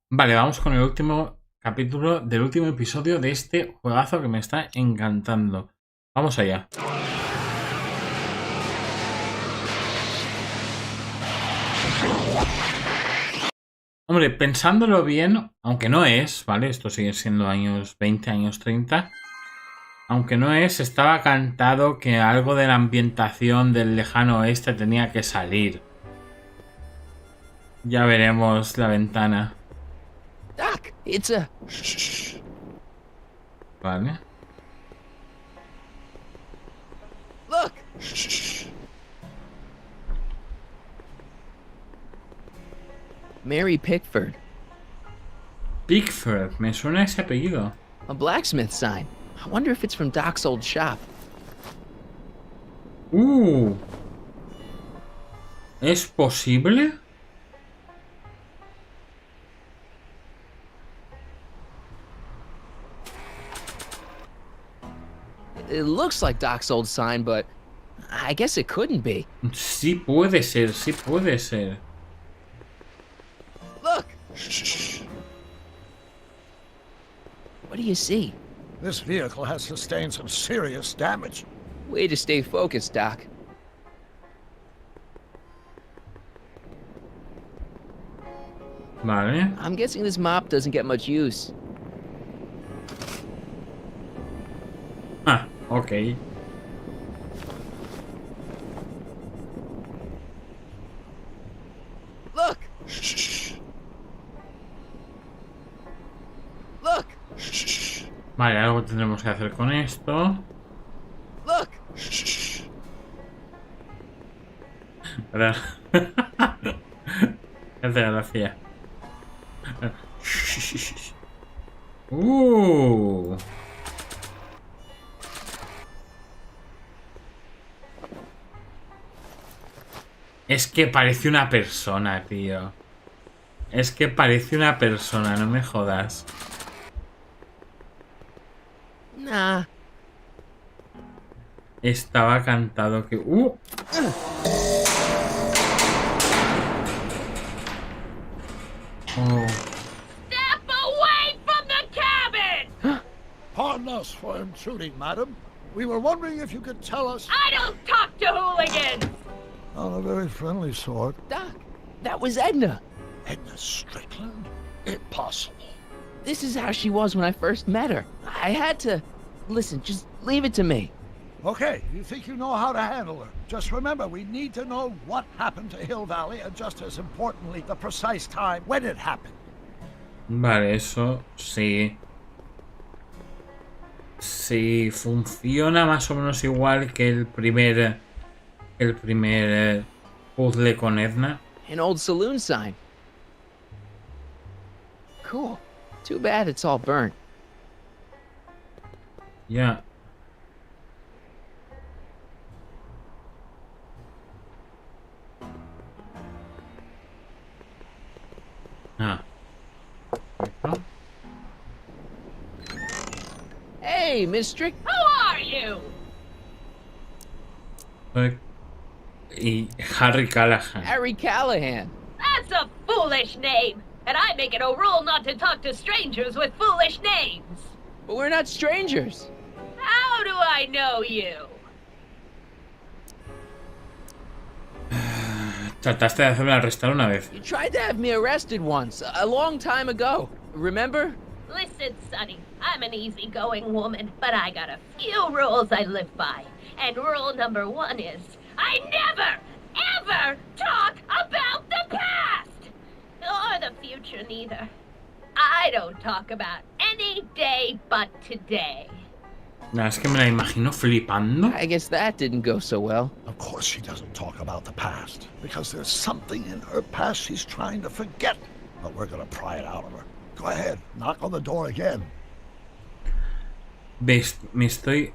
Vale, vamos con el último capítulo del último episodio de este juegazo que me está encantando. Vamos allá. Hombre, pensándolo bien, aunque no es, ¿vale? Esto sigue siendo años 20, años 30. Aunque no es, estaba cantado que algo de la ambientación del lejano oeste tenía que salir. Ya veremos la ventana. Doc, it's a... Shh. Vale. Look! Shh. Mary Pickford. Pickford, me suena ese apellido. A blacksmith sign. I wonder if it's from Doc's old shop. ¿Es posible? It looks like Doc's old sign, but I guess it couldn't be. Sí puede ser, sí puede ser. Look! Shh. What do you see? This vehicle has sustained some serious damage. Way to stay focused, Doc. Vale. I'm guessing this mop doesn't get much use. Ah, ok. Look! Shh. Look! Shh. Vale, algo tendremos que hacer con esto. Look! Shh. ¿Verdad? Hace gracia. Es que parece una persona, tío. Es que parece una persona, no me jodas. Nah. Estaba cantado que... Oh. Step away from the cabin! Pardon us for intruding, madam. We were wondering if you could tell us... I don't talk to hooligans! On a very friendly sort. Doc, that was Edna. Edna Strickland? Impossible. This is how she was when I first met her. I had to... Listen, just leave it to me. Okay, you think you know how to handle her. Just remember, we need to know what happened to Hill Valley, and just as importantly, the precise time when it happened. Vale, eso sí. Sí, funciona más o menos igual que el primer puzzle con Edna. An old saloon sign. Cool. Too bad it's all burnt. Ya. Ah. Perfecto. Hey, Miss Strick. Who are you? Y Harry Callahan. Harry Callahan. That's a foolish name, and I make it a rule not to talk to strangers with foolish names. But we're not strangers. How do I know you? Trataste de hacerme arrestar una vez. You tried to have me arrested once, a long time ago. Remember? Listen, Sonny, I'm an easygoing woman, but I got a few rules I live by. And rule number 1 is, I never, ever talk about the past! Or the future, neither. I don't talk about any day but today. Nada, es que me la imagino flipando. I guess that didn't go so well. Of course she doesn't talk about the past, because there's something in her past she's trying to forget. But we're gonna pry it out of her. Go ahead, knock on the door again. ¿Ves?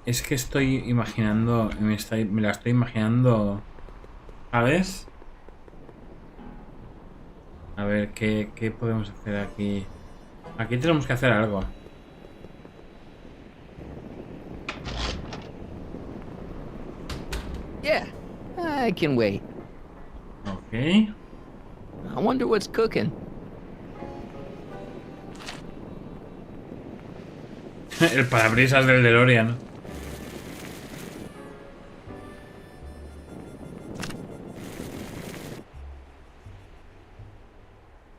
Es que estoy imaginando, me la estoy imaginando, ¿sabes? A ver, ¿qué podemos hacer aquí? Aquí tenemos que hacer algo. Yeah, I can wait. Ok. I wonder what's cooking. El parabrisas del DeLorean.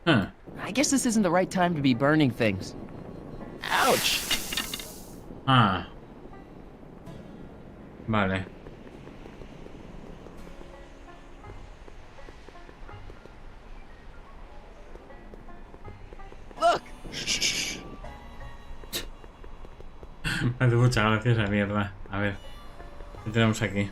Huh. I guess this isn't the right time to be burning things. Ouch! Ah. Vale. Look! Me hace mucha gracia esa mierda. A ver. ¿Qué tenemos aquí?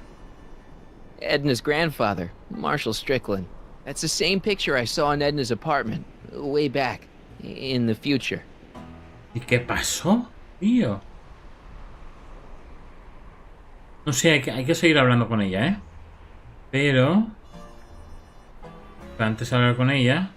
Edna's grandfather, Marshall Strickland. That's the same picture I saw in Edna's apartment, way back, in the future. ¿Y qué pasó, tío? No sé, hay que seguir hablando con ella, ¿eh? Pero antes de hablar con ella...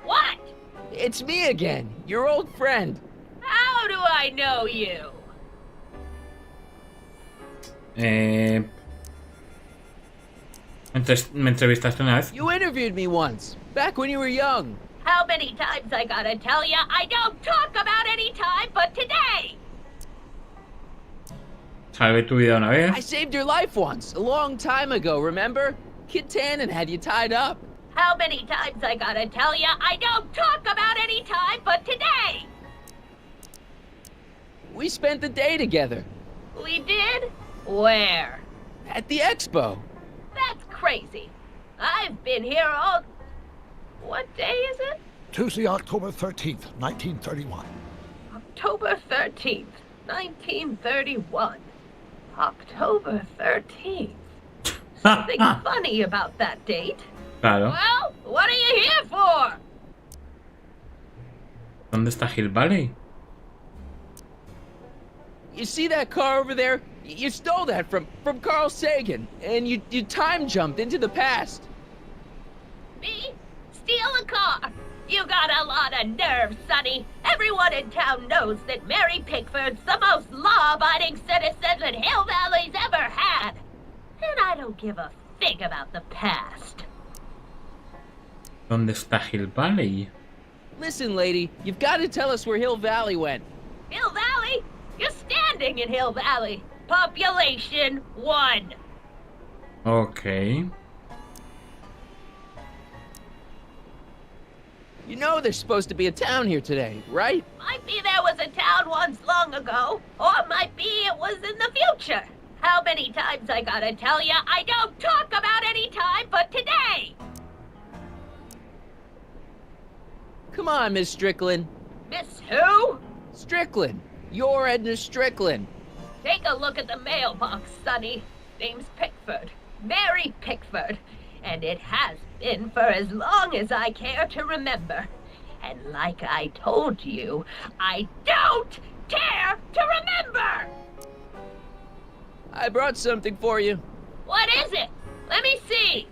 What? It's me again, your old friend. How do I know you? ¿Me entrevistaste una vez? You interviewed me once, back when you were young. How many times I gotta tell ya I don't talk about any time but today? Salvé tu vida una I vez. saved your life once, a long time ago, remember? Kid Tannen had you tied up. How many times I gotta tell ya I don't talk about any time but today? We spent the day together, We did? Where? at the expo. That's crazy. I've been here all... What day is it? Tuesday, October 13th, 1931. October 13th, 1931. October 13th. Something funny about that date. Claro. Well, what are you here for? ¿Dónde está Hill Valley? You see that car over there? You stole that from Carl Sagan, and you time jumped into the past. Me? Steal a car? You got a lot of nerve, Sonny. Everyone in town knows that Mary Pickford's the most law-abiding citizen that Hill Valley's ever had. And I don't give a fig about the past. ¿Dónde está Hill Valley? Listen, lady, you've got to tell us where Hill Valley went. Hill Valley? You're standing in Hill Valley. Population 1. Ok. You know there's supposed to be a town here today, right? Might be there was a town once long ago, or might be it was in the future. How many times I gotta tell ya I don't talk about any time but today? Come on, Miss Strickland. Miss who? Strickland. You're Edna Strickland. Take a look at the mailbox, Sonny. Name's Pickford. Mary Pickford. And it has been for as long as I care to remember. And like I told you, I don't care to remember! I brought something for you. What is it? Let me see.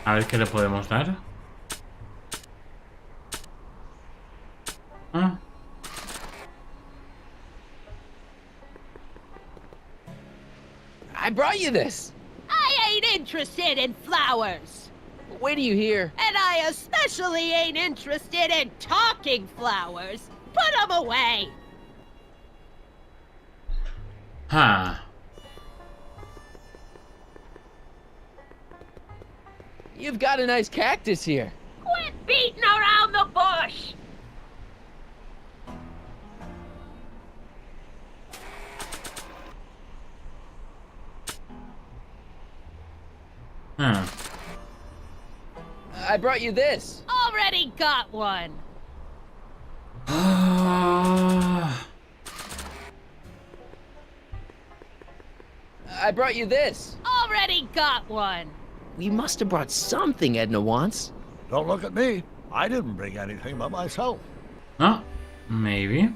A ver qué le podemos dar. Ah. I brought you this. I ain't interested in flowers. Wait till you hear. And I especially ain't interested in talking flowers. Put them away. Ah. You've got a nice cactus here. Quit beating around the bush! Ah. I brought you this. Already got one. Ah. I brought you this. Already got one. We must have brought something Edna wants. Don't look at me. I didn't bring anything by myself. Ah. Maybe.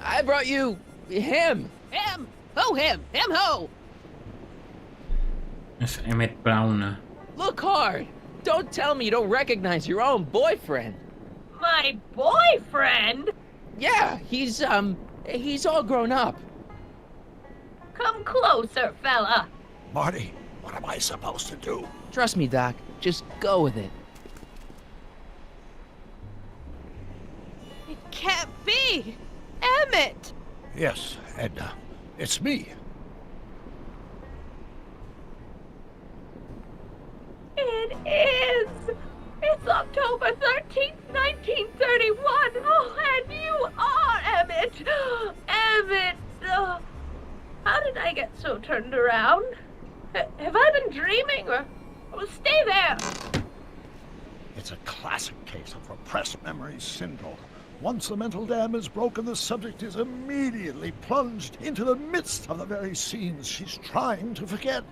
I brought you him. Him? Who him? Him who? Es Emmett Brown. Look hard. Don't tell me you don't recognize your own boyfriend. My boyfriend? Yeah, he's all grown up. Come closer, fella. Marty, what am I supposed to do? Trust me, Doc. Just go with it. It can't be! Emmett! Yes, Edna. It's me. It is! It's October 13th, 1931! Oh, and you are Emmett! Emmett! How did I get so turned around? Have I been dreaming, or stay there? It's a classic case of repressed memory syndrome. Once the mental dam is broken, the subject is immediately plunged into the midst of the very scenes she's trying to forget.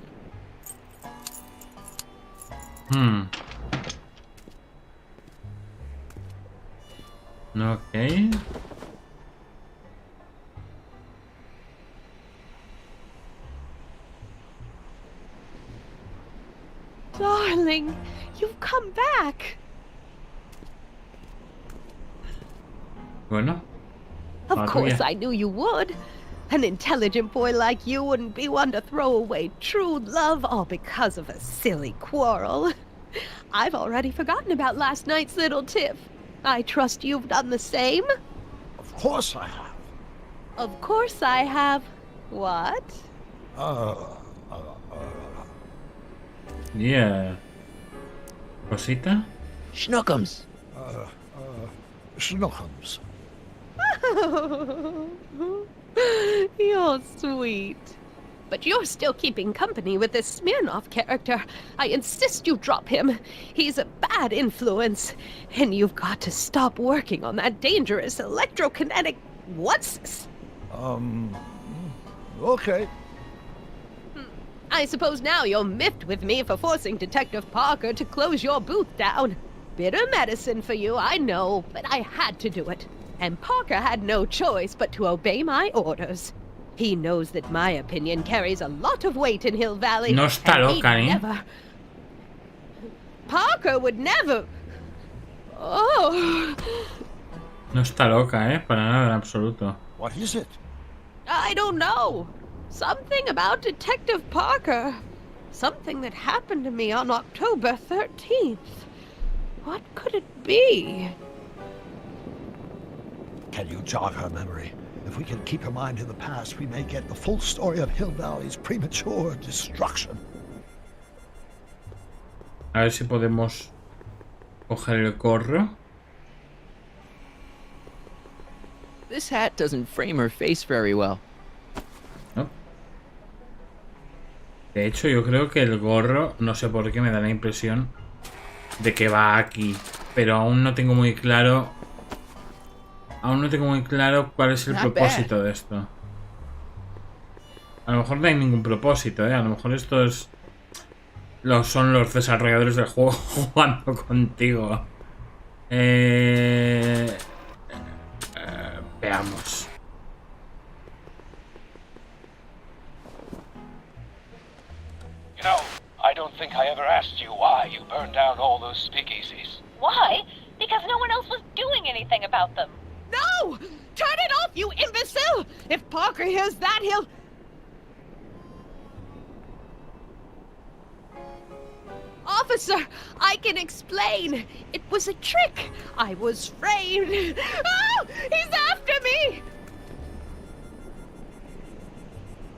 Ok. Darling, you've come back. Bueno. Of course, Todavía. I knew you would. An intelligent boy like you wouldn't be one to throw away true love all because of a silly quarrel. I've already forgotten about last night's little tiff. I trust you've done the same? Of course I have. Of course I have. What? Yeah. Cosita. Schnookums. Schnookums. You're sweet. But you're still keeping company with this Smirnoff character. I insist you drop him. He's a bad influence. And you've got to stop working on that dangerous electrokinetic... What's this? Okay. I suppose now you're miffed with me for forcing Detective Parker to close your booth down. Bitter medicine for you, I know, but I had to do it. And Parker had no choice but to obey my orders. He knows that my opinion carries a lot of weight in Hill Valley. No está and he'd loca, ¿eh? never... Parker would never... Oh... No está loca, para nada en absoluto. What is it? I don't know. Something about Detective Parker. Something that happened to me on October 13th. What could it be? Can you jog her memory? If we can keep her mind in the past, we may get the full story of Hill Valley's premature destruction. A ver si podemos coger el gorro. This hat doesn't frame her face very well. ¿No? De hecho, yo creo que el gorro, no sé por qué, me da la impresión de que va aquí. Pero aún no tengo muy claro... Aún no tengo muy claro cuál es el propósito de esto. A lo mejor no hay ningún propósito, A lo mejor esto es... son los desarrolladores del juego jugando contigo. Veamos. You know, I don't think I ever asked you why you burned down all those speakeasies. Why? Because no one else was doing anything about them. No! Turn it off, you imbecile! If Parker hears that, he'll... Officer, I can explain. It was a trick. I was framed. Oh, he's after me!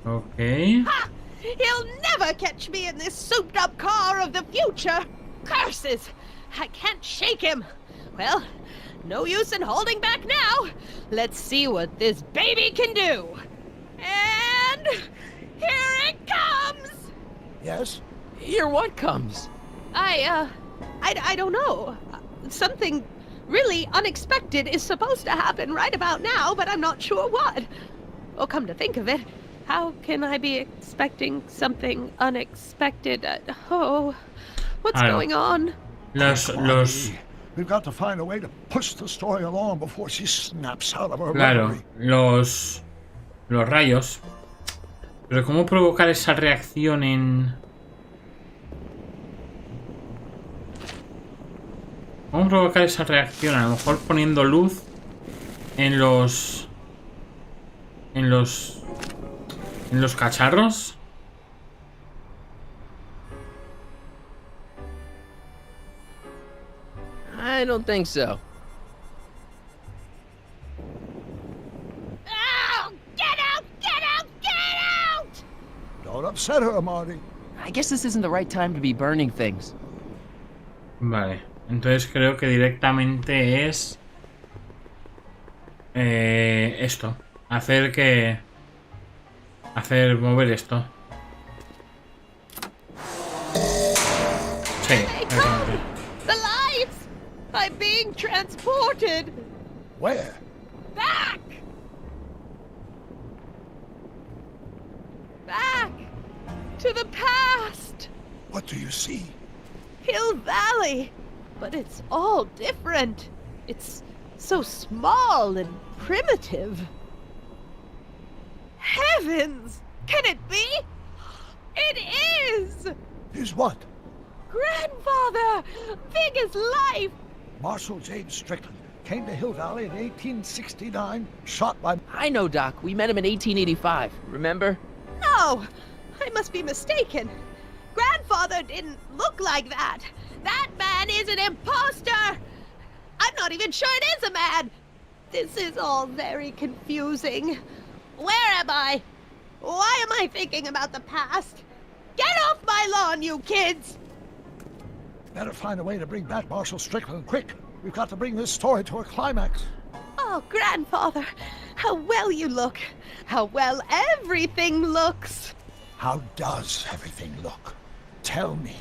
Ok. Ha! He'll never catch me in this souped-up car of the future. Curses! I can't shake him. Well, no use in holding back now. Let's see what this baby can do. And here it comes! Yes? Here what comes? I don't know. Something really unexpected is supposed to happen right about now, but I'm not sure what. Oh, come to think of it, how can I be expecting something unexpected? What's going on? We've got to find a way to push the story along before she snaps out of her Claro, memory. los rayos. Pero ¿cómo provocar esa reacción en...? ¿Cómo provocar esa reacción? A lo mejor poniendo luz en los... En los cacharros. I don't think so. Oh, get out! Get out! Get out! Don't upset her, Marty. I guess this isn't the right time to be burning things. Vale, entonces creo que directamente es... esto. Hacer mover esto. Sí. They come! The lights! I'm being transported! Where? Back! Back! To the past! What do you see? Hill Valley! But it's all different. It's so small and primitive. Heavens! Can it be? It is! Is what? Grandfather! Big as life! Marshal James Strickland came to Hill Valley in 1869, shot by... I know, Doc. We met him in 1885. Remember? No! I must be mistaken. Grandfather didn't look like that. That man is an imposter! I'm not even sure it is a man! This is all very confusing. Where am I? Why am I thinking about the past? Get off my lawn, you kids! Better find a way to bring back Marshal Strickland, quick! We've got to bring this story to a climax. Oh, Grandfather, how well you look. How well everything looks. How does everything look? Tell me.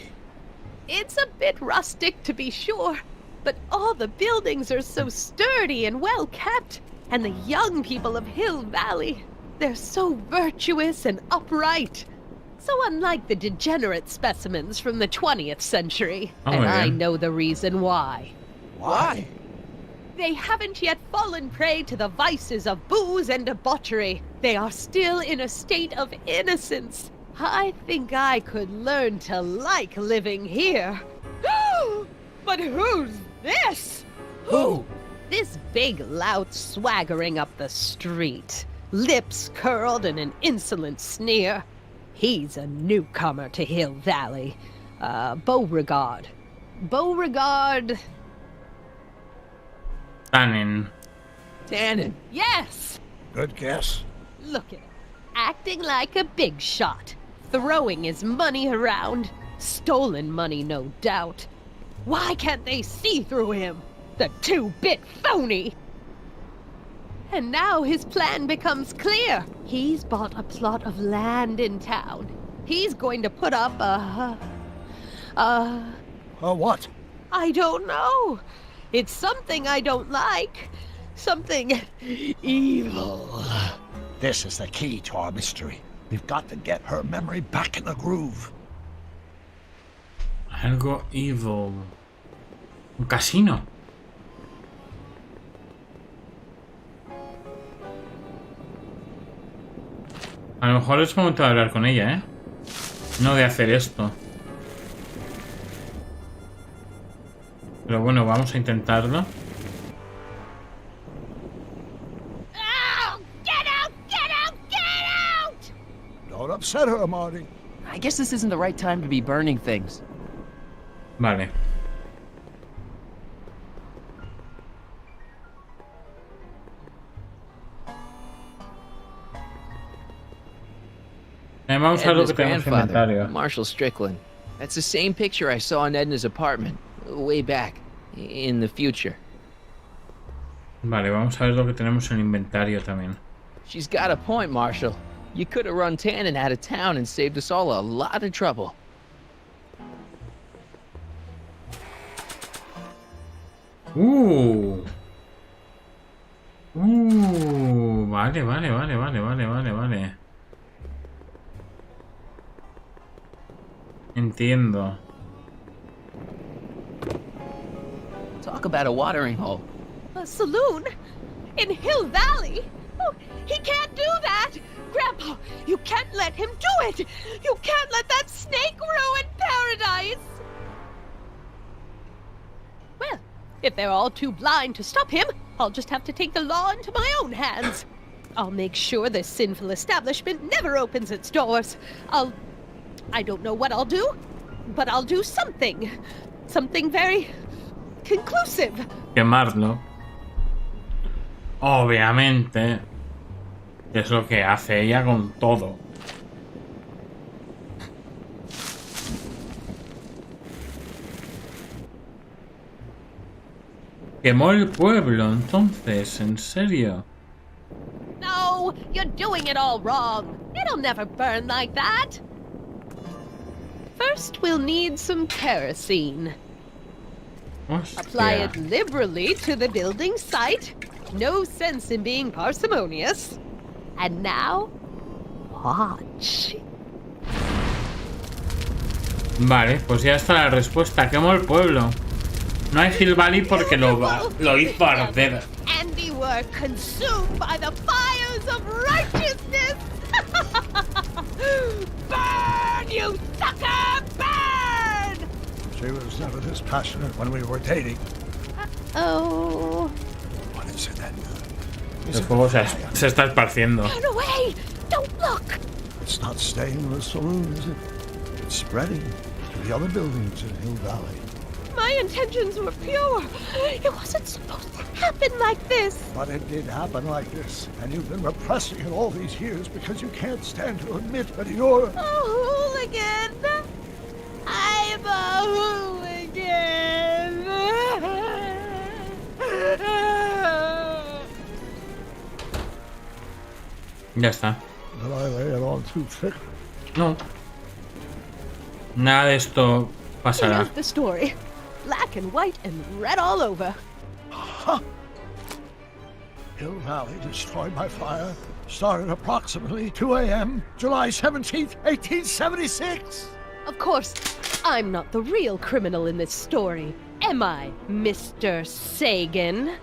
It's a bit rustic, to be sure, but all the buildings are so sturdy and well kept. And the young people of Hill Valley, they're so virtuous and upright. So unlike the degenerate specimens from the 20th century. Oh, and yeah. I know the reason why. Why? They haven't yet fallen prey to the vices of booze and debauchery. They are still in a state of innocence. I think I could learn to like living here. But who's this? Who? This big lout swaggering up the street, lips curled in an insolent sneer. He's a newcomer to Hill Valley. Beauregard. Beauregard... Tannen. Tannen. Yes! Good guess. Look at him, acting like a big shot, throwing his money around. Stolen money, no doubt. Why can't they see through him? The two-bit phony! And now his plan becomes clear. He's bought a plot of land in town. He's going to put up What? I don't know. It's something I don't like. Something evil. This is the key to our mystery. We've got to get her memory back in the groove. Algo evil. Un casino. A lo mejor es momento de hablar con ella, ¿eh? No de hacer esto. Pero bueno, vamos a intentarlo. Oh, get out! Get out! Get out! Don't upset her, Marty. I guess this isn't the right time to be burning things. Vale. Vamos a ver lo Edna's que tenemos en grandfather, inventario. Marshall Strickland. That's the same picture I saw in Edna's apartment, way back, in the future. Vale, vamos a ver lo que tenemos en inventario también. She's got a point, Marshall. You could have run Tannen out of town and saved us all a lot of trouble. Vale. Entiendo. Talk about a watering hole. A saloon? In Hill Valley? Oh, he can't do that! Grandpa, you can't let him do it! You can't let that snake ruin paradise! Well, if they're all too blind to stop him, I'll just have to take the law into my own hands. I'll make sure this sinful establishment never opens its doors. I don't know what I'll do, but I'll do something. Something very conclusive. Quemarlo. Obviamente. Es lo que hace ella con todo. Quemó el pueblo, entonces, ¿en serio? No, you're doing it all wrong. It'll never burn like that. First, we'll need some kerosene. Apply it liberally to the building site. No sense in being parsimonious. And now, watch. Vale, pues ya está la respuesta. Quemó el pueblo. No hay Hill Valley porque lo hizo arder. And we were consumed by the fires of righteousness. Burn, you sucker, burn! She was never this passionate when we were dating. Oh. What is it then? El fuego se está esparciendo. Turn away! Don't look! It's not staying in the saloon, is it? It's spreading to the other buildings in Hill Valley. My intentions were pure. It wasn't supposed to happen like this. But it did happen like this, and you've been repressing it all these years because you can't stand to admit that you're... A hooligan. I'm a hooligan. Ya está. Did I lay it on too thick? No. Nada de esto pasará. Here's the story. Black and white and red all over. Huh. Hill Valley destroyed by fire started approximately 2 a.m. July 17th, 1876. Of course, I'm not the real criminal in this story, am I, Mr. Sagan?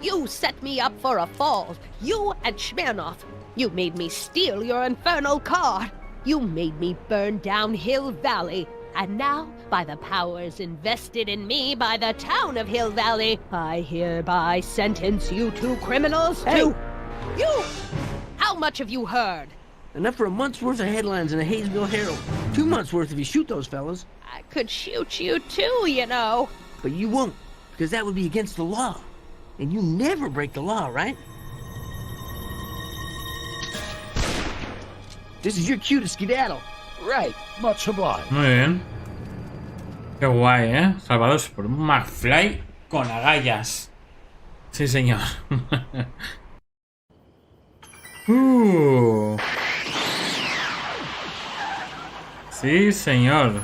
You set me up for a fall. You and Smirnoff. You made me steal your infernal car. You made me burn down Hill Valley. And now, by the powers invested in me by the town of Hill Valley, I hereby sentence you two criminals to... You! How much have you heard? Enough for a month's worth of headlines in the Hayesville Herald. 2 months worth if you shoot those fellas. I could shoot you too, you know. But you won't, because that would be against the law. And you never break the law, right? This is your cue to skedaddle. Right. Much obliged. Muy bien. Qué guay, ¿eh? Salvados por un McFly con agallas. Sí, señor. Sí, señor.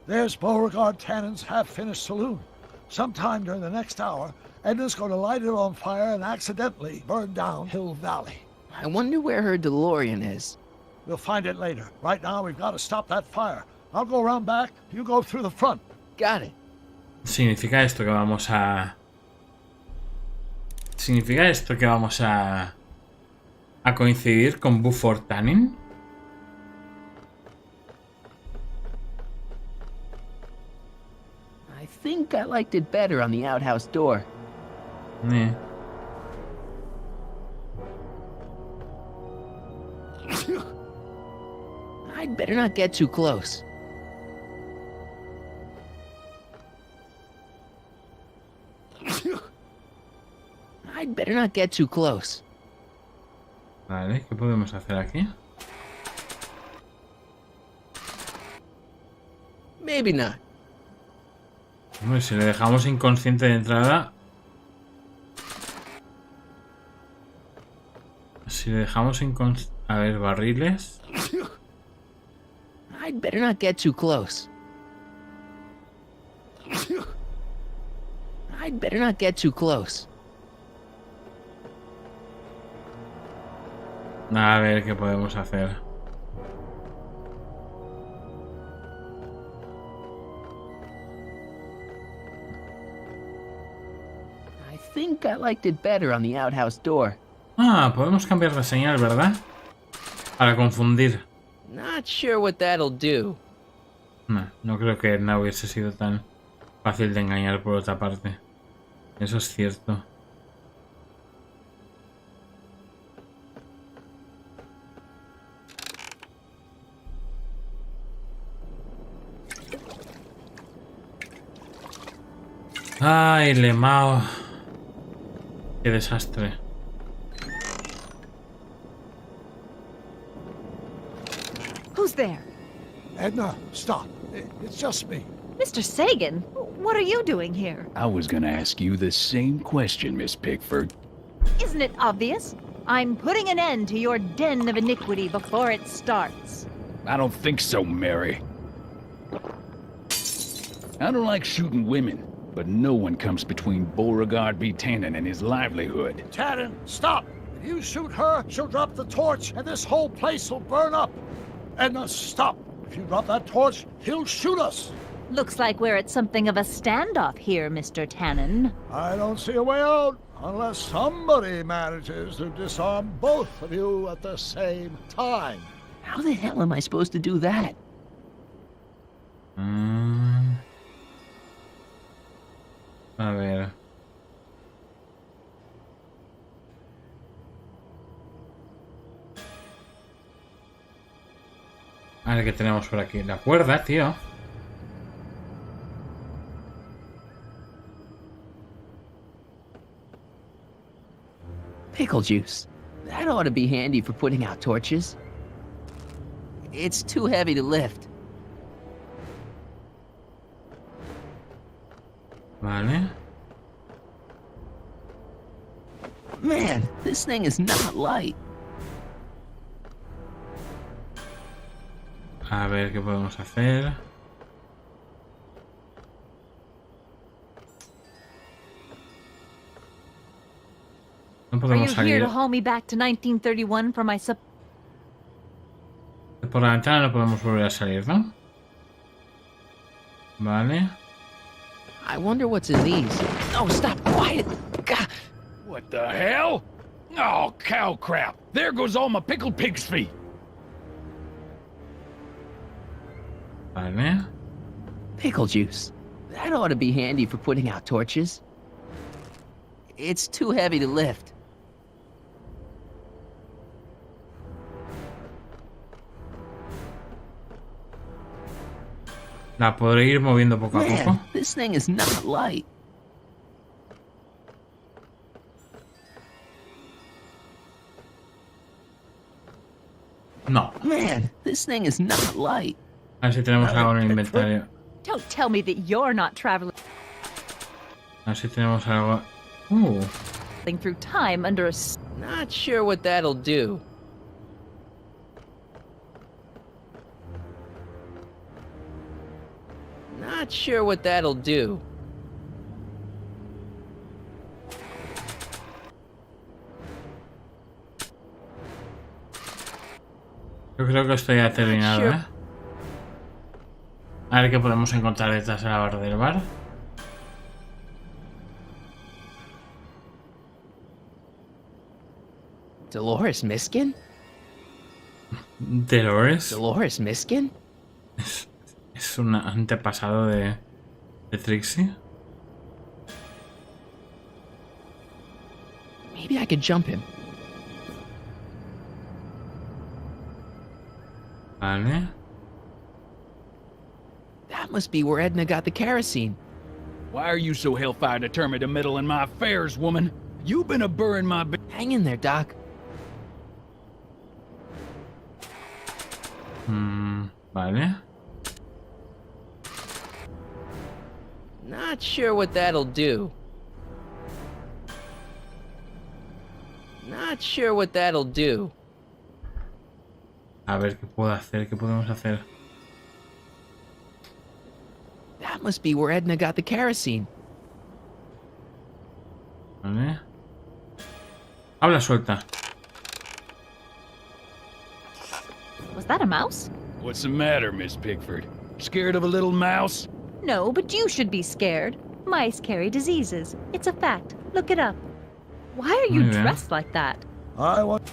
There's Beauregard Tannen's half-finished saloon. Sometime during the next hour, Edna's going to light it on fire and accidentally burn down Hill Valley. I wonder where her DeLorean is. We'll find it later. Right now, we've got to stop that fire. I'll go around back. You go through the front. Got it. Significa esto que vamos a... ¿Significa esto que vamos a coincidir con Beauregard Tannen? I think I liked it better on the outhouse door. I'd better not get too close. I'd better not get too close. Vale, ¿qué podemos hacer aquí? Maybe not. Hombre, si le dejamos inconsciente de entrada... Si le dejamos inconsciente... A ver, barriles... I'd better not get too close. I'd better not get too close. A ver qué podemos hacer. I think I liked it better on the outhouse door. Ah, podemos cambiar de señal, ¿verdad? Para confundir. Not sure what that'll do. No, no creo que Edna hubiese sido tan fácil de engañar por otra parte. Eso es cierto. Ay, Lemao. Qué desastre. Who's there? Edna, stop. It's just me. Mr. Sagan? What are you doing here? I was gonna ask you the same question, Miss Pickford. Isn't it obvious? I'm putting an end to your den of iniquity before it starts. I don't think so, Mary. I don't like shooting women, but no one comes between Beauregard B. Tannen and his livelihood. Tannen, stop! If you shoot her, she'll drop the torch, and this whole place will burn up. Edna, stop! If you drop that torch, he'll shoot us. Looks like we're at something of a standoff here, Mr. Tannen. I don't see a way out, unless somebody manages to disarm both of you at the same time. How the hell am I supposed to do that? A ver. A ver qué tenemos por aquí. La cuerda, tío. Pickle juice. That ought to be handy for putting out torches. It's too heavy to lift. Vale. Man, this thing is not light. A ver qué podemos hacer. No Are podemos you here salir. to haul me back to 1931 for my Por la ventana no podemos volver a salir, ¿no? Vale. I wonder what's in these. Oh, stop! Quiet! God. What the hell? Oh, cow crap! There goes all my pickled pig's feet! Vale. Pickle juice. That ought to be handy for putting out torches. It's too heavy to lift. La podré ir moviendo poco a poco. Man, this thing is not light. No. Man, this thing is not light. A ver si tenemos algo en el inventario. Don't tell me that you're not traveling A ver si tenemos algo. through time under a Not sure what that'll do. Not sure what that'll do. Yo creo que esto ya ha terminado, ¿eh? A ver qué podemos encontrar detrás de la barra del bar. Dolores Miskin? Dolores. Dolores Miskin? Es un antepasado de Trixie. Maybe I could jump him. Vale. That must be where Edna got the kerosene. Why are you so hellfire determined to meddle in my affairs, woman? You've been a-burring my Hang in there, Doc. Vale. Not sure what that'll do. Not sure what that'll do. A ver qué puedo hacer, qué podemos hacer. That must be where Edna got the kerosene. Vale. Habla suelta. Was that a mouse? What's the matter, Miss Pickford? Scared of a little mouse? No, but you should be scared. Mice carry diseases. It's a fact. Look it up. Why are you Muy bien. dressed like that? I want...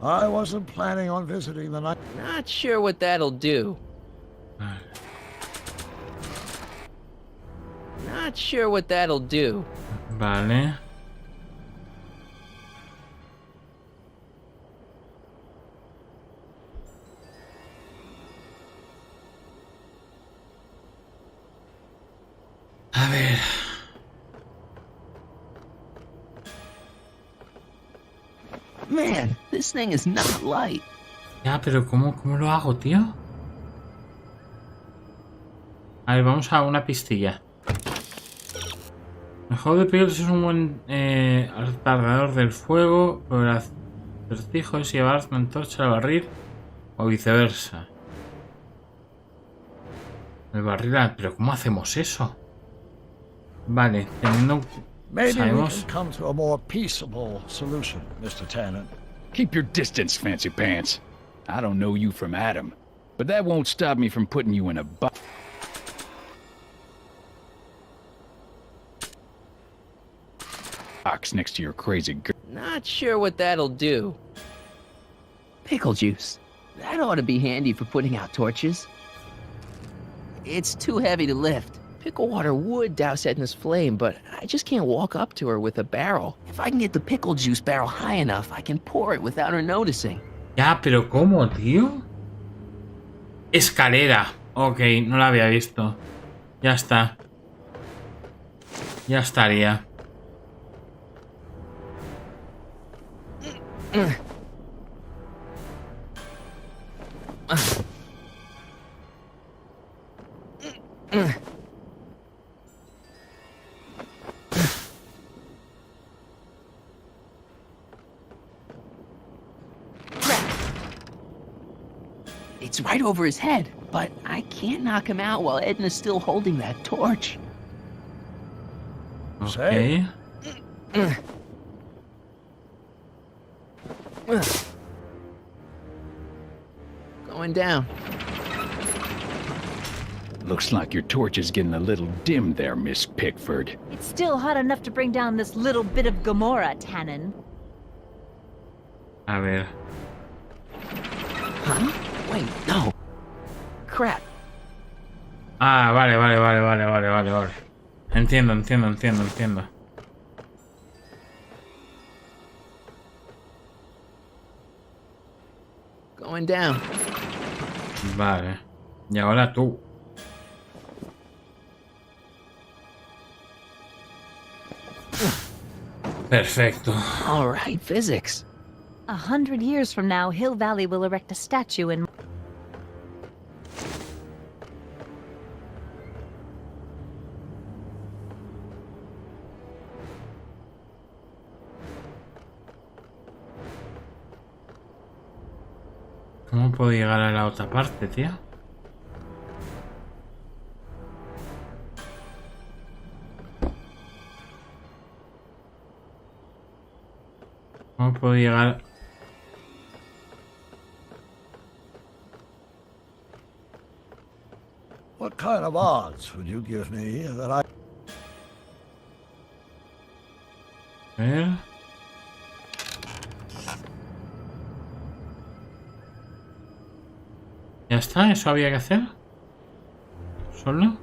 I wasn't planning on visiting the night. Not sure what that'll do. Not sure what that'll do. Vale. A ver. Man, this thing is not light. Ya, pero ¿cómo lo hago, tío? A ver, vamos a una pistilla. El juego de pilotos es un buen retardador del fuego, pero el acertijo es llevar una antorcha al barril o viceversa. El barril, pero ¿cómo hacemos eso? Vale, teniendo... Maybe we Sabemos... can come to a more peaceable solution, Mr. Tannen. Keep your distance, fancy pants. I don't know you from Adam, but that won't stop me from putting you in a box next to your crazy girl. Not sure what that'll do. Pickle juice. That ought to be handy for putting out torches. It's too heavy to lift. Pickle water would douse Edna's flame, but I just can't walk up to her with a barrel. If I can get the pickle juice barrel high enough, I can pour it without her noticing. Ya, pero ¿cómo, tío? Escalera. Ok, no la había visto. Ya está. Ya estaría. It's right over his head, but I can't knock him out while Edna's still holding that torch. Ok. Going down. Looks like your torch is getting a little dim there, Miss Pickford. It's still hot enough to bring down this little bit of Gomorrah, Tannen. A ver. Huh? Wait, no. Crap. Ah, vale. Entiendo. Going down. Vale. Y ahora tú. Perfecto. All right, physics. 100 years from now, Hill Valley will erect a statue in... ¿Cómo puedo llegar a la otra parte, tío? ¿Cómo puedo llegar? What kind of odds would you give me that I... A ver. Ya está, eso había que hacer. ¿Solo?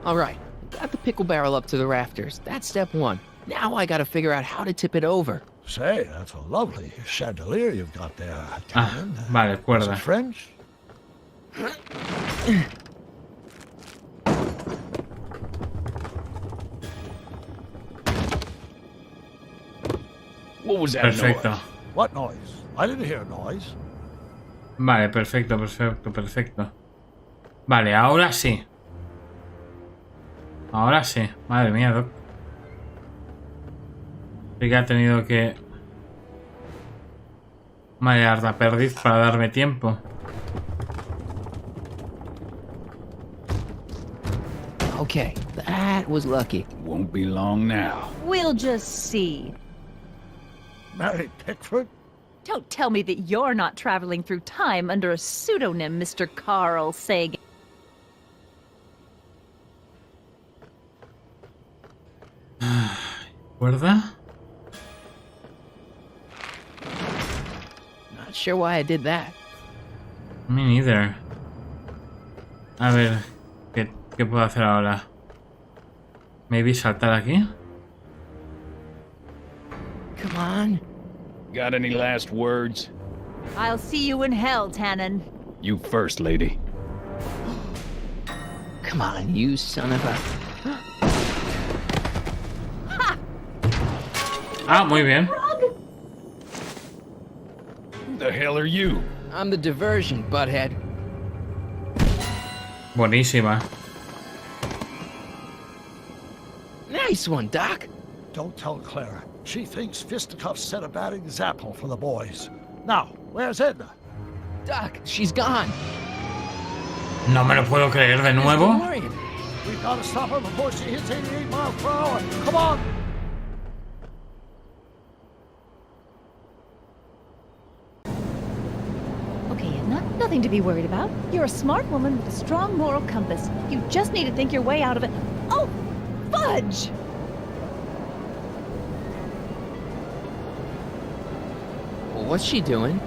All right, got the pickle barrel up to the rafters. That's step one. Now I gotta figure out how to tip it over. Say, that's a lovely chandelier you've got there, Tannen. Vale, Is it cuerda. French? What was that Perfecto. noise? What noise? I didn't hear a noise. Vale, perfecto. Vale, ahora sí. Ahora sí. Madre mía, Doc. Sí que ha tenido que marear la perdiz para darme tiempo. Okay, that was lucky. Won't be long now. We'll just see. Mary Pickford? Don't tell me that you're not traveling through time under a pseudonym, Mr. Carl Sagan. ¿Recuerda? Not sure why I did that. Me neither. A ver, ¿qué puedo hacer ahora? Maybe saltar aquí. Come on. Got any last words? I'll see you in hell, Tannen. You first, lady. Come on, you son of a... Ah, muy bien. Who the hell are you? I'm the diversion, butthead. Buenísima. Nice one, Doc. Don't tell Clara. She thinks fisticuffs set a bad example for the boys. Now, where's Edna? Doc, she's gone. No me lo puedo creer de nuevo. DeLorean. We've got to stop her before she hits 88 miles per hour. Come on! Okay, Edna, nothing to be worried about. You're a smart woman with a strong moral compass. You just need to think your way out of it. Oh, fudge! What's she doing?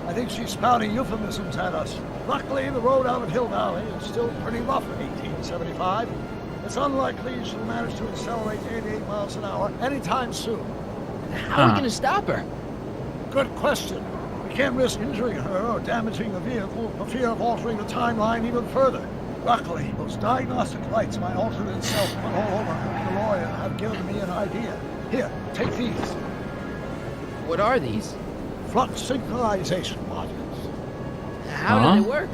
I think she's spouting euphemisms at us. Luckily, the road out of Hill Valley is still pretty rough in 1875. It's unlikely she'll manage to accelerate 88 miles an hour anytime soon. How are we gonna stop her? Good question. We can't risk injuring her or damaging the vehicle for fear of altering the timeline even further. Luckily, those diagnostic lights my alternate self put all over her DeLorean have given me an idea. Here, take these. What are these? Flux synchronization modules. How do they work?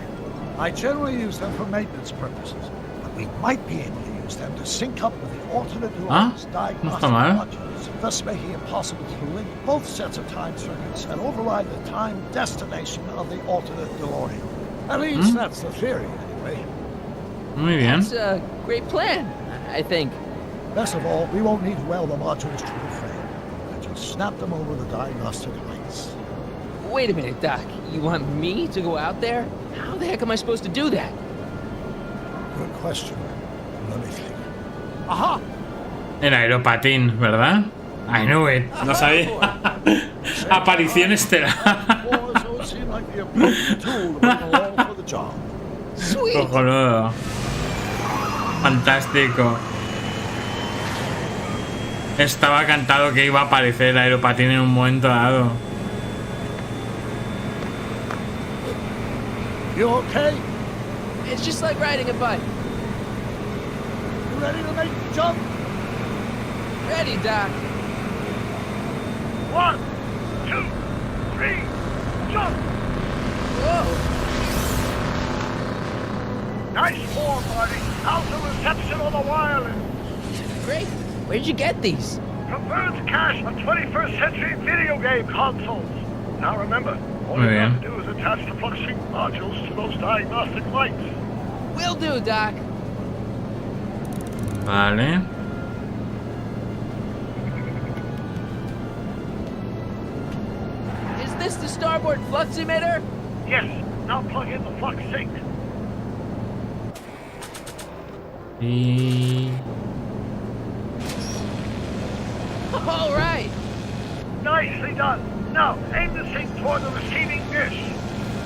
I generally use them for maintenance purposes, but we might be able to use them to sync up with the alternate DeLorean's diagnostic modules, thus making it possible to link both sets of time circuits and override the time destination of the alternate DeLorean. At least that's the theory, anyway. Muy bien. It's a great plan, I think. Best of all, we won't need to weld the modules to the frame. I just snap them over the diagnostic lights. Wait a minute, Doc. You want me to go out there? How the heck am I supposed to do that? Good question. Let me think. Aha! El aeropatín, ¿verdad? I knew it. No sabía. Aparición estelar. So it seemed like the appropriate tool to bring along for the job. Sweet. Cojonudo. Fantástico. Estaba cantado que iba a aparecer el aeropatín en un momento dado. You okay? It's just like riding a bike. You ready to make the jump? Ready, Doc. 1, 2, 3, jump! Whoa. Nice form, buddy. How's the reception on the wireless? Great. Where'd you get these? From Bird's cache of 21st century video game consoles. Now remember, all Muy you bien. have to do is attach the flux sync modules to those diagnostic lights. Will do, Doc. Vale. Is this the starboard flux emitter? Yes, now plug in the flux sync. Y... All right. Nicely done. Now, aim the sync toward the receiving dish.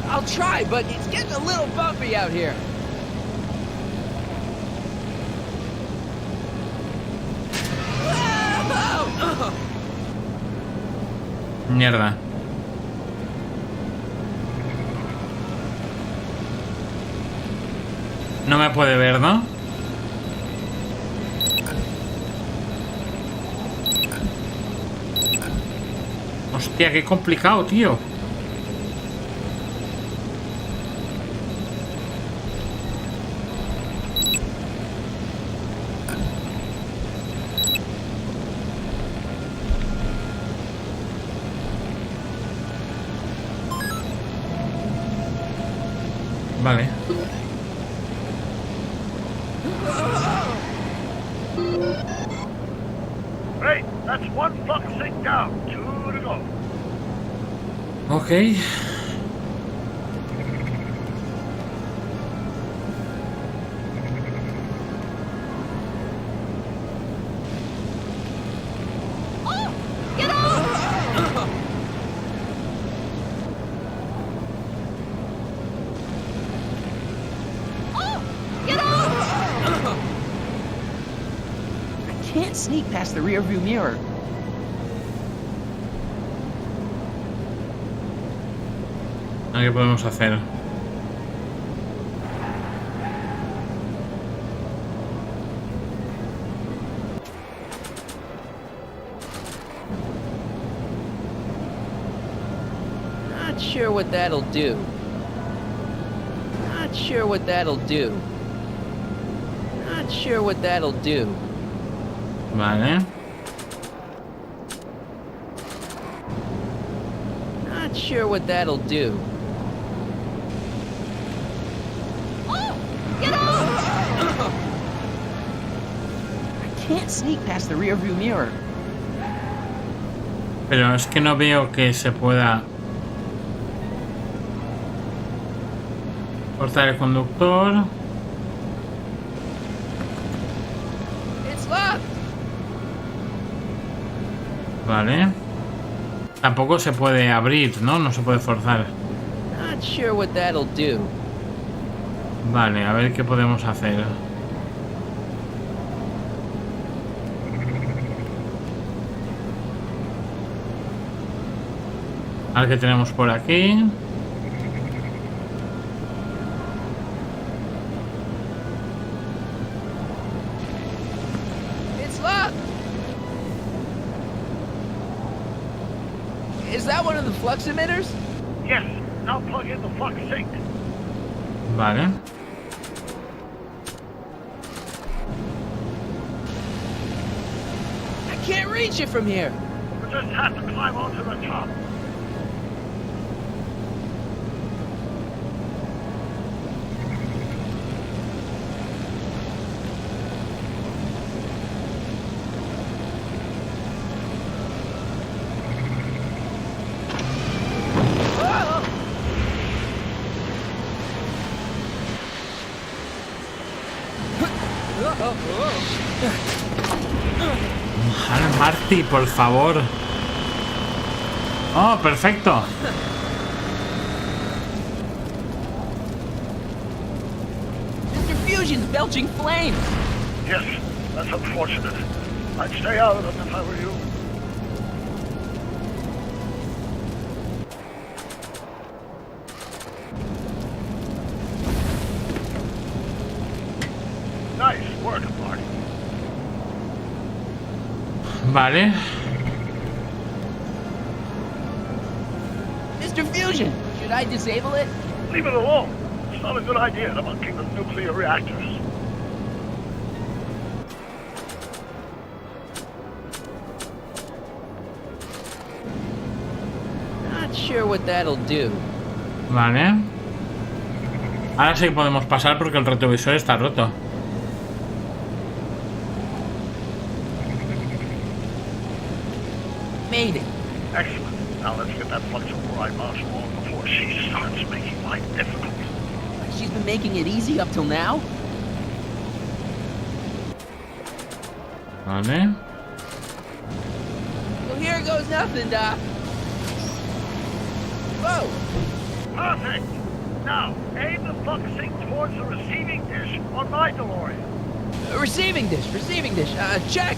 I'll try, but it's getting a little bumpy out here. Whoa! Mierda. No me puede ver, ¿no? Hostia, qué complicado, tío. Vale. Great, that's One flux sink down, 2 to go. Ok. Can't sneak past the rearview mirror. ¿Qué podemos hacer? Not sure what that'll do. Not sure what that'll do. Not sure what that'll do. Vale. Not sure what that'll do. I can't sneak past the rearview mirror. Pero es que no veo que se pueda cortar el conductor. It's locked. Vale. Tampoco se puede abrir, ¿no? No se puede forzar. Not sure what that'll do. Vale, a ver qué podemos hacer. A ver qué tenemos por aquí. It's locked. Is that one of the flux emitters? Yes, now plug in the flux sink. Vale. I can't reach it from here. We just have to climb onto the top. Marty, por favor. Oh, perfecto. Mr. Fusion's belching flames. Yes, that's unfortunate. I'd stay out of them if I were you. Nice work, Marty. Vale. Mr. Fusion, should I disable it? Leave it alone. It's not a good idea to monkey with nuclear reactors. Not sure what that'll do. Vale. Ahora sí que podemos pasar porque el retrovisor está roto. Made it. Excellent. Now let's get that flux override Marshall on before she starts making life difficult. She's been making it easy up till now. Vale. Well, here goes nothing, Doc. Whoa! Perfect. Now, aim the flux sink towards the receiving dish on my DeLorean. Receiving dish, check!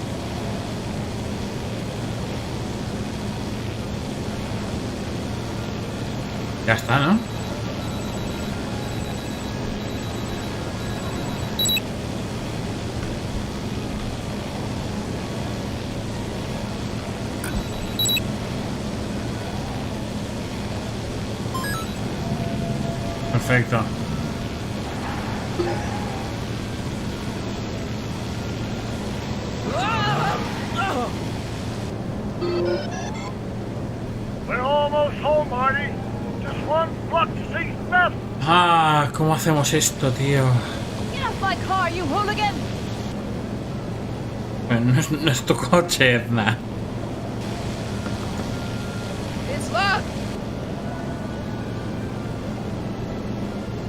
Ya está, ¿no? Perfecto. We're almost home, Marty. Just one flux sink left. Ah, ¿cómo hacemos esto, tío? Get off my car, you hooligan! No es tu coche, Edna. Slug!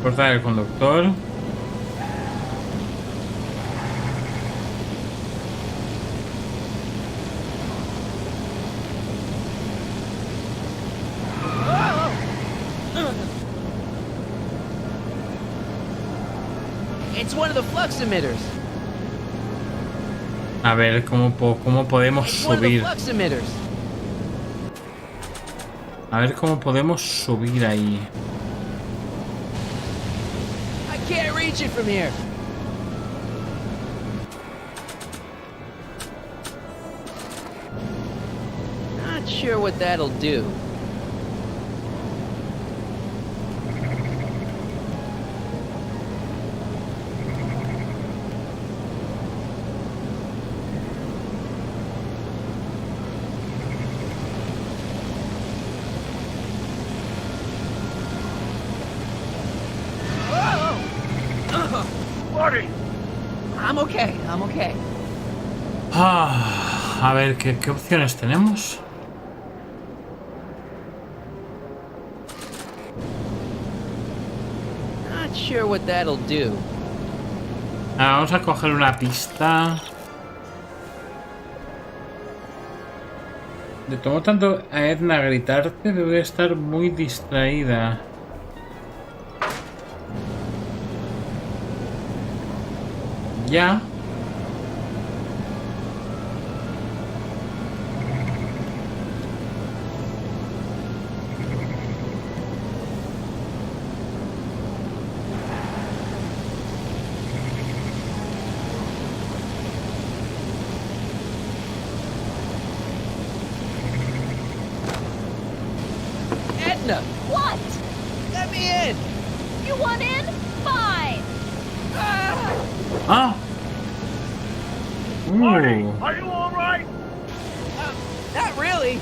Puerta del conductor. It's one of the flux emitters. A ver cómo podemos It's one of the subir. flux emitters. A ver cómo podemos subir ahí. I can't reach it from here. Not sure what that'll do. Marty! I'm okay. I'm okay. A ver, ¿qué opciones tenemos? Not sure what that'll do. Vamos a coger una pista. Le tomo tanto a Edna gritarte, debe estar muy distraída. Ya. Edna! What? Let me in! You want in? Fine. Ah. Marty, are you all right? Not really.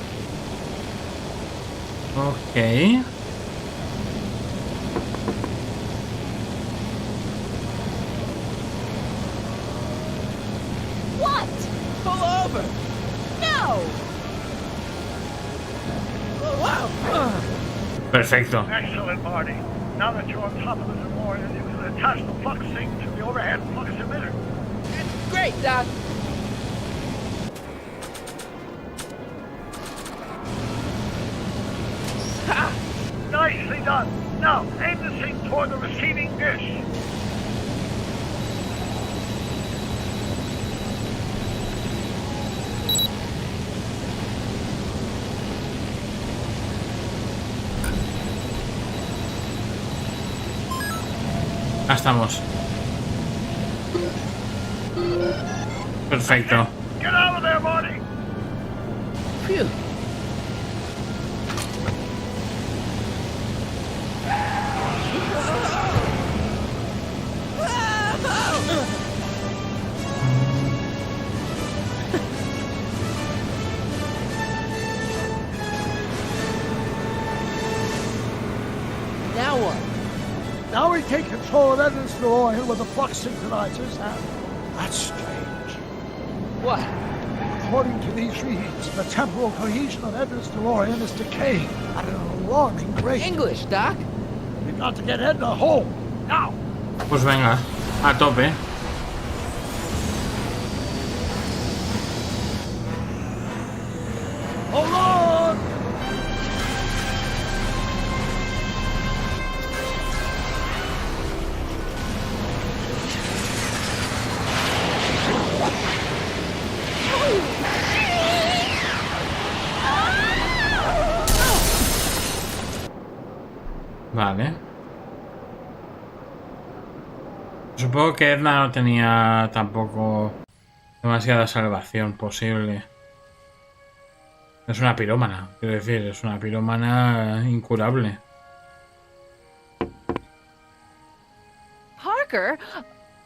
Ok. What? Pull over! No. Perfecto. Excellent, Marty. Now that you're on top of the DeLorean, you can attach the flux sink to the overhead flux emitter. Great, Doc. Ha! Nicely done. Now, aim the sink toward the receiving dish. Ya estamos. Perfecto. Get out of there, Marty! Phew. Now what? Now we take control of Edna's DeLorean with the flux synchronizers, and that's strange. What? According to these readings, the temporal cohesion of Edna's DeLorean is decaying at an alarming rate. English, Doc. We've got to get Edna home, now! Pues venga, a tope. Hold on! Vale. Supongo que Edna no tenía tampoco demasiada salvación posible. Es una pirómana, quiero decir, es una pirómana incurable. Parker?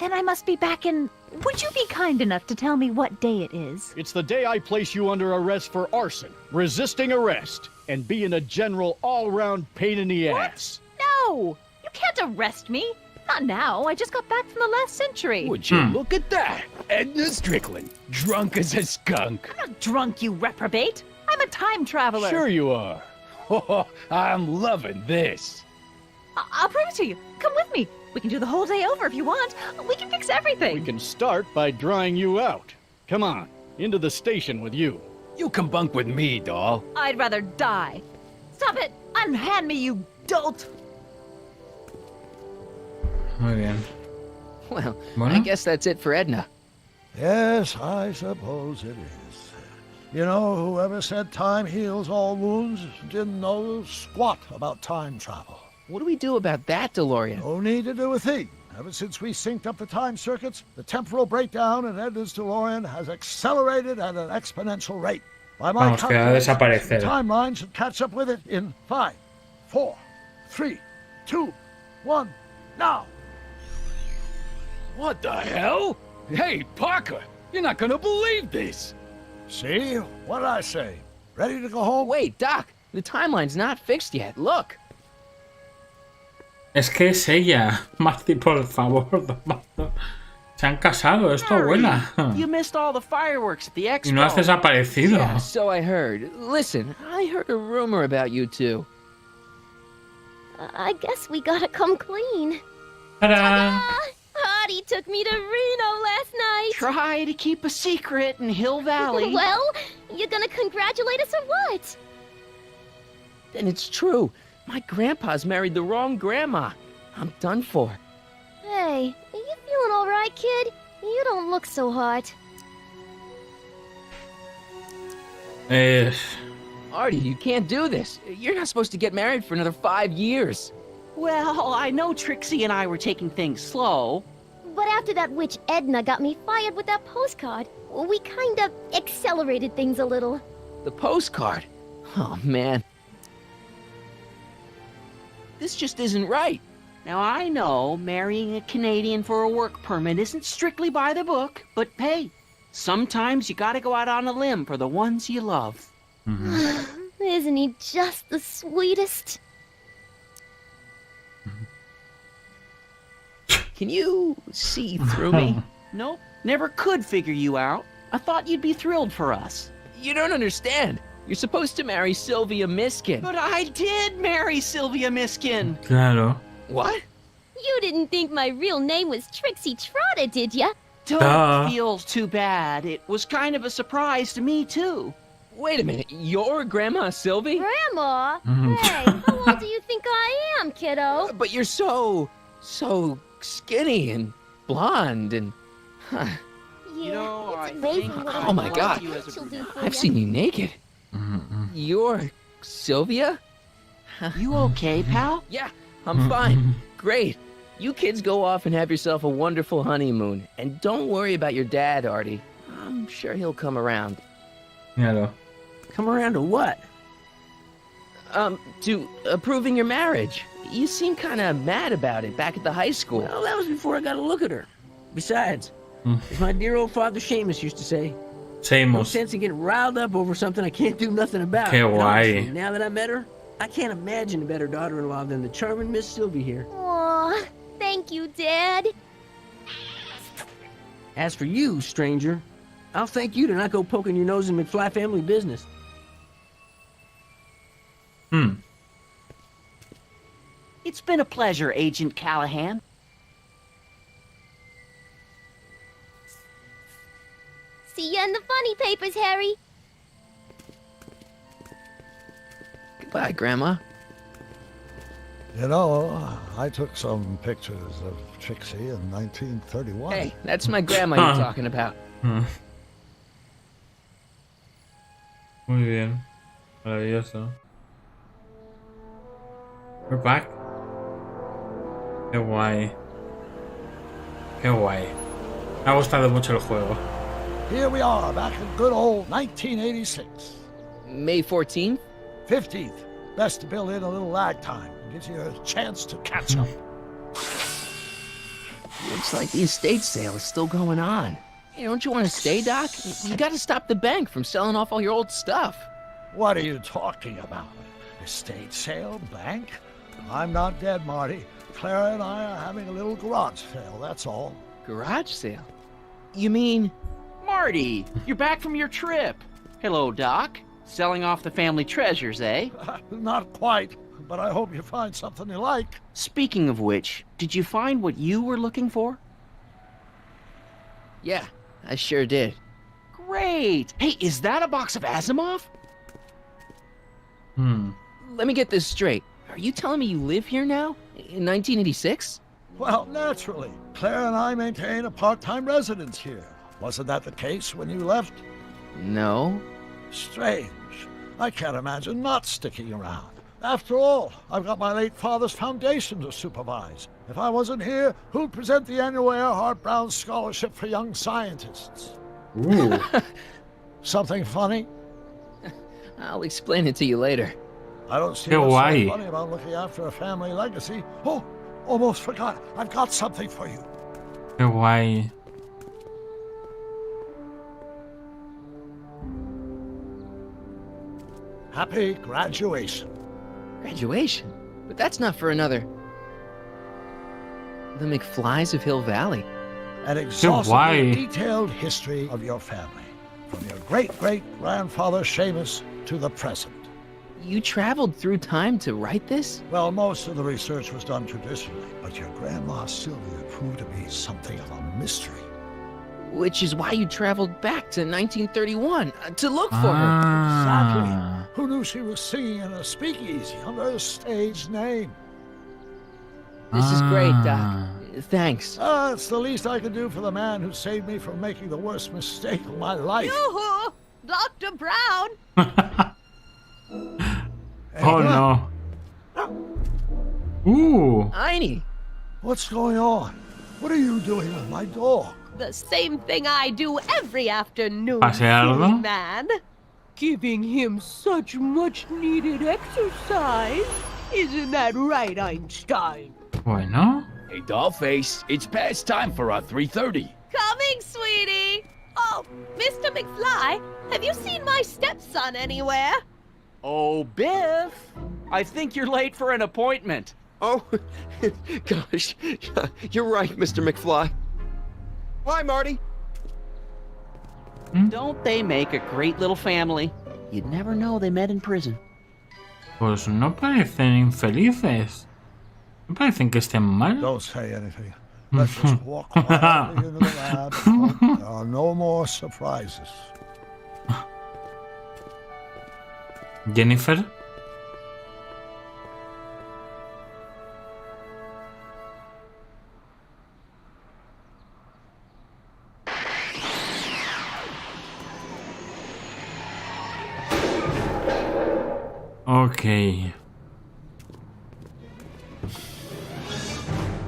Then I must be back in... Would you be kind enough to tell me what day it is? It's the day I place you under arrest for arson, resisting arrest, and being a general all-round pain in the ass. No! You can't arrest me! Not now. I just got back from the last century. Would you look at that? Edna Strickland, drunk as a skunk. I'm not drunk, you reprobate. I'm a time traveler. Sure you are. I'm loving this. I'll prove it to you. Come with me. We can do the whole day over if you want. We can fix everything. We can start by drying you out. Come on, into the station with you. You can bunk with me, doll. I'd rather die. Stop it! Unhand me, you dolt! Muy bien. Well, Bueno. I guess that's it for Edna. Yes, I suppose it is. You know, whoever said time heals all wounds didn't know squat about time travel. What do we do about that, DeLorean? No need to do a thing. Ever since we synced up the time circuits, the temporal breakdown in Edna's DeLorean has accelerated at an exponential rate. By my Vamos, que va a calculations, the desaparecer. timeline should catch up with it in 5, 4, 3, 2, 1, now! What the hell? Hey, Parker, you're not gonna believe this. See? What did I say? Ready to go home? Wait, Doc, the timeline's not fixed yet. Look. Es que es ella. Marty, por favor. Se han casado, es tu abuela. You missed all the fireworks at the expo. Y no has desaparecido. Yeah, so I heard. Listen, I heard a rumor about you two. I guess we gotta come clean. Ta-da! Hottie took me to Reno last night. Try to keep a secret in Hill Valley. Well, you gonna congratulate us or what? And it's true. My grandpa's married the wrong grandma. I'm done for. Hey, are you feeling all right, kid? You don't look so hot. Artie, you can't do this. You're not supposed to get married for another 5 years. Well, I know Trixie and I were taking things slow. But after that witch Edna got me fired with that postcard, we kind of accelerated things a little. The postcard? Oh, man. This just isn't right. Now, I know marrying a Canadian for a work permit isn't strictly by the book, but hey, sometimes you gotta go out on a limb for the ones you love. Isn't he just the sweetest? Can you see through me? Nope, never could figure you out. I thought you'd be thrilled for us. You don't understand. You're supposed to marry Sylvia Miskin. But I did marry Sylvia Miskin. Claro. What? You didn't think my real name was Trixie Trotter, did ya? Don't feel too bad. It was kind of a surprise to me, too. Wait a minute. You're Grandma Sylvie? Grandma? Hey, how old do you think I am, kiddo? But you're so skinny and blonde and... Yeah, You know, it's I amazing think what Oh my God. you as a she'll do for I've ya. seen you naked. You're Sylvia? You okay, pal? Yeah, I'm fine. Great. You kids go off and have yourself a wonderful honeymoon. And don't worry about your dad, Artie. I'm sure he'll come around. Claro. Come around to what? To approving your marriage. You seem kind of mad about it back at the high school. Well, that was before I got a look at her. Besides, as my dear old father Seamus used to say, no Seguimos. sense in getting riled up over something I can't do nothing about. Qué And guay. honestly, now that I met her, I can't imagine a better daughter-in-law than the charming Miss Sylvie here. Aw, thank you, Dad. As for you, stranger, I'll thank you to not go poking your nose in McFly family business. It's been a pleasure, Agent Callahan. See ya in the funny papers, Harry. Goodbye, Grandma. You know, I took some pictures of Trixie in 1931. Hey, that's my grandma you're talking about. Muy bien. Maravilloso. We're back. Qué guay. Qué guay. Me ha gustado mucho el juego. Here we are, back in good old 1986. May 14th? 15th. Best to build in a little lag time. Gives you a chance to catch up. Looks like the estate sale is still going on. Hey, don't you want to stay, Doc? You gotta stop the bank from selling off all your old stuff. What are you talking about? Estate sale? Bank? I'm not dead, Marty. Clara and I are having a little garage sale, that's all. Garage sale? You mean... Marty, you're back from your trip. Hello, Doc. Selling off the family treasures, eh? Not quite, but I hope you find something you like. Speaking of which, did you find what you were looking for? Yeah, I sure did. Great! Hey, is that a box of Asimov? Let me get this straight. Are you telling me you live here now? In 1986? Well, naturally. Claire and I maintain a part-time residence here. Wasn't that the case when you left? No. Strange. I can't imagine not sticking around. After all, I've got my late father's foundation to supervise. If I wasn't here, who'd present the annual Earhart Brown Scholarship for Young Scientists? Ooh. Something funny? I'll explain it to you later. I don't see Qué what's guay. so funny about looking after a family legacy. Oh, almost forgot. I've got something for you. Qué guay. Happy graduation. Graduation? But that's not for another... The McFlys of Hill Valley. An exhaustively guay. detailed history of your family. From your great-great-grandfather Seamus to the present. You traveled through time to write this? Well, most of the research was done traditionally, but your grandma Sylvia proved to be something of a mystery. Which is why you traveled back to 1931, to look for her. Exactly. Who knew she was singing in a speakeasy under a stage name? This is great, Doc. Thanks. It's the least I can do for the man who saved me from making the worst mistake of my life. Yoo-hoo! Dr. Brown! Oh no. Ooh. Einie! What's going on? What are you doing with my dog? The same thing I do every afternoon, ¿Pasearlo? silly man. Giving him such much-needed exercise. Isn't that right, Einstein? Bueno. Hey, Dollface, it's past time for our 3:30. Coming, sweetie! Oh, Mr. McFly, have you seen my stepson anywhere? Oh, Biff! I think you're late for an appointment. Oh, gosh. You're right, Mr. McFly. Hi, Marty. Don't they make a great little family? You'd never know they met in prison. Pues no parecen infelices. No parecen que estén mal. Don't say anything. Let's just walk quietly into the lab. There are no more surprises. Jennifer. Ok.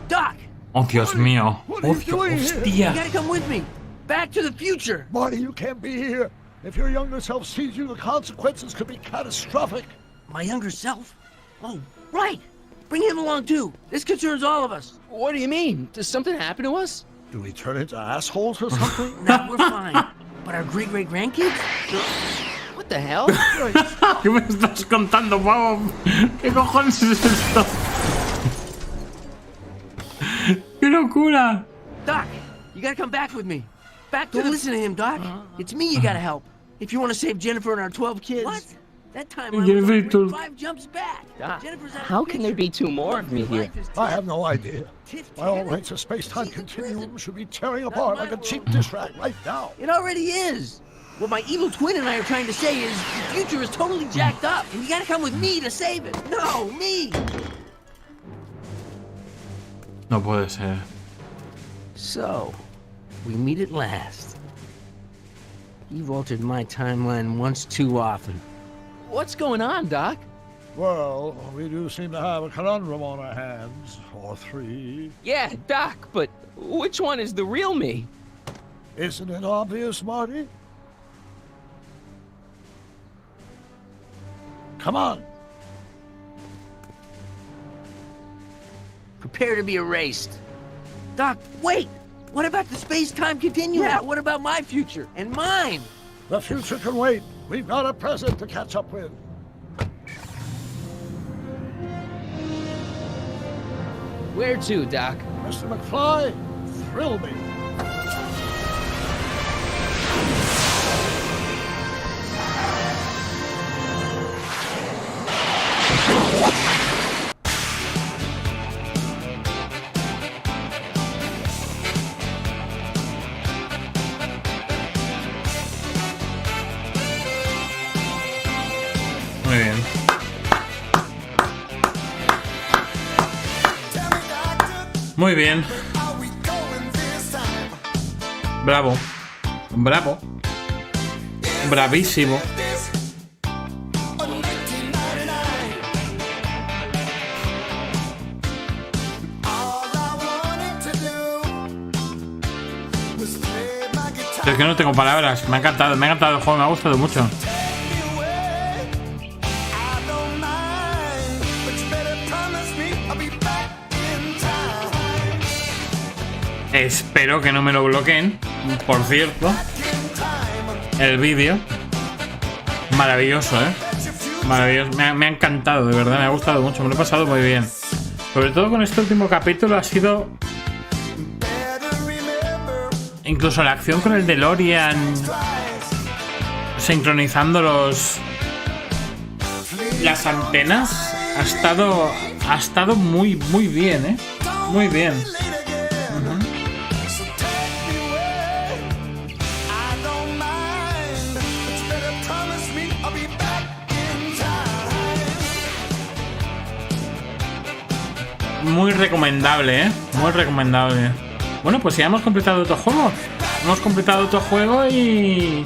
Doc! Oh, Dios mío. What are you doing here? You gotta come with me. Back to the future. Marty, you can't be here. If your younger self sees you, the consequences could be catastrophic. My younger self? Oh, right. Bring him along too. This concerns all of us. What do you mean? Does something happen to us? Do we turn into assholes or something? No, we're fine. But our great-great-grandkids? What the hell? ¿Qué me estás contando, pavo? ¿Qué cojones es esto? ¡Qué locura! Doc, you gotta come back with me. Don't listen to him, Doc. It's me you gotta help. If you want to save Jennifer and our 12 kids. What? That time Jennifer, 5 jumps back. Doc, how can there be 2 more of me here? I have no idea. By all rights, a space-time continuum should be tearing apart like a cheap dish rag right now. It already is. What my evil twin and I are trying to say is the future is totally jacked up, and you gotta come with me to save it. No, me. No puede ser. So, we meet at last. You've altered my timeline once too often. What's going on, Doc? Well, we do seem to have a conundrum on our hands. Or 3. Yeah, Doc, but which one is the real me? Isn't it obvious, Marty? Come on. Prepare to be erased. Doc, wait! What about the space-time continuum? Yeah, what about my future? And mine? The future can wait. We've got a present to catch up with. Where to, Doc? Mr. McFly, thrill me. Muy bien. Muy bien. Bravo. Bravo. Bravísimo. Es que no tengo palabras. Me ha encantado el juego, me ha gustado mucho. Espero que no me lo bloqueen. Por cierto, el vídeo. Maravilloso, maravilloso. Me ha encantado, de verdad, me ha gustado mucho. Me lo he pasado muy bien. Sobre todo con este último capítulo ha sido... Incluso la acción con el DeLorean, sincronizando las antenas, ha estado muy bien, muy bien. Muy recomendable, muy recomendable. Bueno, pues ya hemos completado otro juego. Hemos completado otro juego y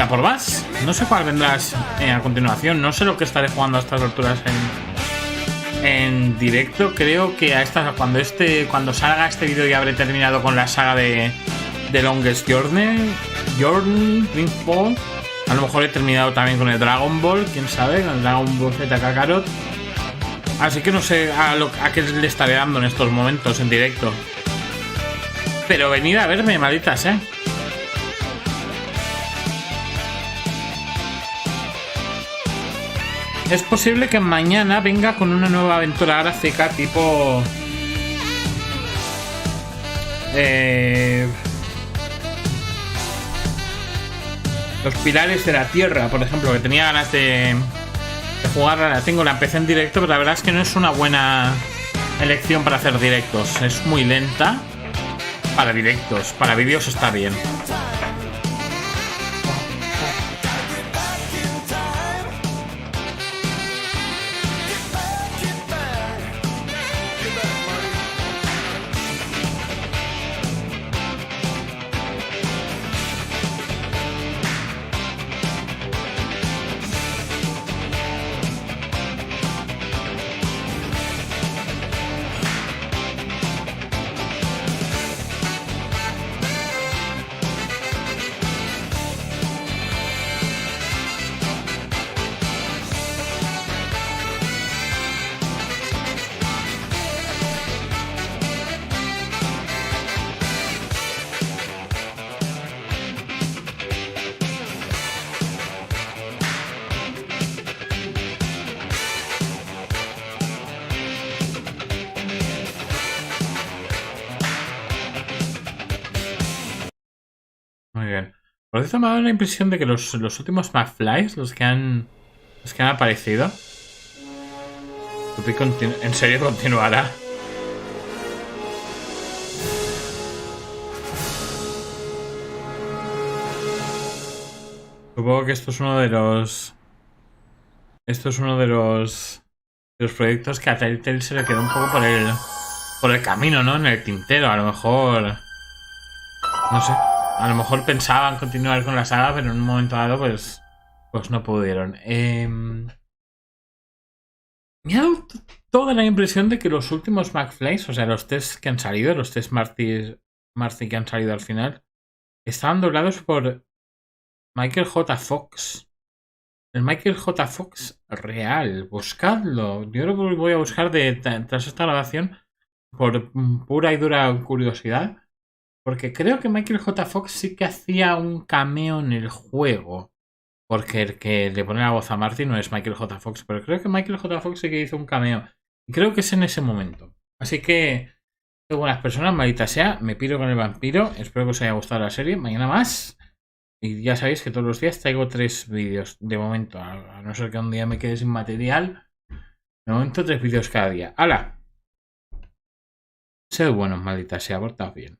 a por más. No sé cuál vendrás a continuación. No sé lo que estaré jugando a estas alturas en directo. Creo que a estas, cuando salga este vídeo ya habré terminado con la saga de Longest Journey, Dreamfall. A lo mejor he terminado también con el Dragon Ball, quién sabe, con el Dragon Ball Z Kakarot. Así que no sé a qué le estaré dando en estos momentos en directo. Pero venid a verme, malditas, Es posible que mañana venga con una nueva aventura gráfica tipo... Los Pilares de la Tierra, por ejemplo, que tenía ganas de jugarla. La empecé en directo, pero la verdad es que no es una buena elección para hacer directos. Es muy lenta. Para directos, para vídeos está bien. Muy bien. Por eso me ha dado la impresión de que los últimos McFlys, los que han aparecido... ¿En serio continuará? Supongo que esto es uno de los... de los proyectos que a Telltale se le quedó un poco por el camino, ¿no? En el tintero, a lo mejor... No sé. A lo mejor pensaban continuar con la saga, pero en un momento dado, pues no pudieron. Me ha dado toda la impresión de que los últimos McFlys, o sea, los tests que han salido, los tests Marty que han salido al final, estaban doblados por Michael J. Fox. El Michael J. Fox real. Buscadlo. Yo lo voy a buscar tras esta grabación por pura y dura curiosidad. Porque creo que Michael J. Fox sí que hacía un cameo en el juego. Porque el que le pone la voz a Marty no es Michael J. Fox. Pero creo que Michael J. Fox sí que hizo un cameo. Y creo que es en ese momento. Así que, buenas personas, maldita sea. Me piro con el vampiro. Espero que os haya gustado la serie. Mañana más. Y ya sabéis que todos los días traigo 3 vídeos. De momento. A no ser que un día me quede sin material. De momento 3 vídeos cada día. ¡Hala! Sed buenos, maldita sea, portaos bien.